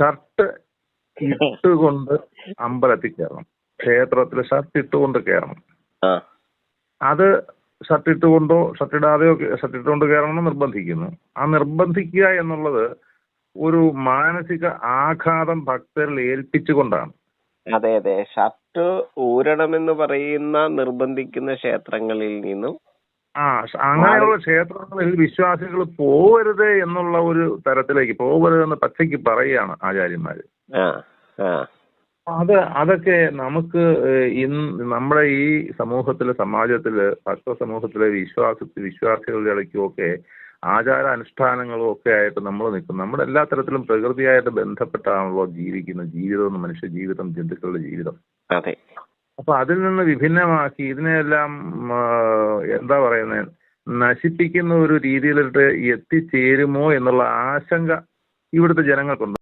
Shirt ഇട്ടുകൊണ്ട് അമ്പലത്തിൽ കയറണം. ക്ഷേത്രത്തിൽ ഷർട്ട് ഇട്ടുകൊണ്ട് കയറണം. അത് ഷർട്ട് ഇട്ടുകൊണ്ടോ ഷർട്ട് ഇടാതെയോ ഷർട്ട് ഇട്ടുകൊണ്ട് കയറണമെന്ന് നിർബന്ധിക്കുന്നു. ആ നിർബന്ധിക്കുക എന്നുള്ളത് ഒരു മാനസിക ആഘാതം ഭക്തരിൽ ഏൽപ്പിച്ചുകൊണ്ടാണ്. അതെ അതെ, ഷർട്ട് ഊരണമെന്ന് പറയുന്ന നിർബന്ധിക്കുന്ന ക്ഷേത്രങ്ങളിൽ നിന്നും അങ്ങനെയുള്ള ക്ഷേത്രങ്ങളിൽ വിശ്വാസികൾ പോവരുത് എന്നുള്ള ഒരു തരത്തിലേക്ക് പോവരുതെന്ന് പച്ചയ്ക്ക് പറയുകയാണ് ആചാര്യന്മാര്. അതൊക്കെ നമുക്ക് നമ്മുടെ ഈ സമൂഹത്തില് സമാജത്തില് ഭക്ത സമൂഹത്തിലെ വിശ്വാസികളുടെ ഇടയ്ക്കുമൊക്കെ ആചാര അനുഷ്ഠാനങ്ങളും ഒക്കെ ആയിട്ട് നമ്മൾ നിൽക്കും. നമ്മുടെ എല്ലാ തരത്തിലും പ്രകൃതിയായിട്ട് ബന്ധപ്പെട്ടാണല്ലോ ജീവിക്കുന്ന ജീവിതം, മനുഷ്യ ജീവിതം, ജന്തുക്കളുടെ ജീവിതം. അതെ. അപ്പൊ അതിൽ നിന്ന് വിഭിന്നമാക്കി ഇതിനെല്ലാം എന്താ പറയുന്നത്, നശിപ്പിക്കുന്ന ഒരു രീതിയിലോട്ട് എത്തിച്ചേരുമോ എന്നുള്ള ആശങ്ക ഇവിടുത്തെ ജനങ്ങൾക്കുണ്ട്.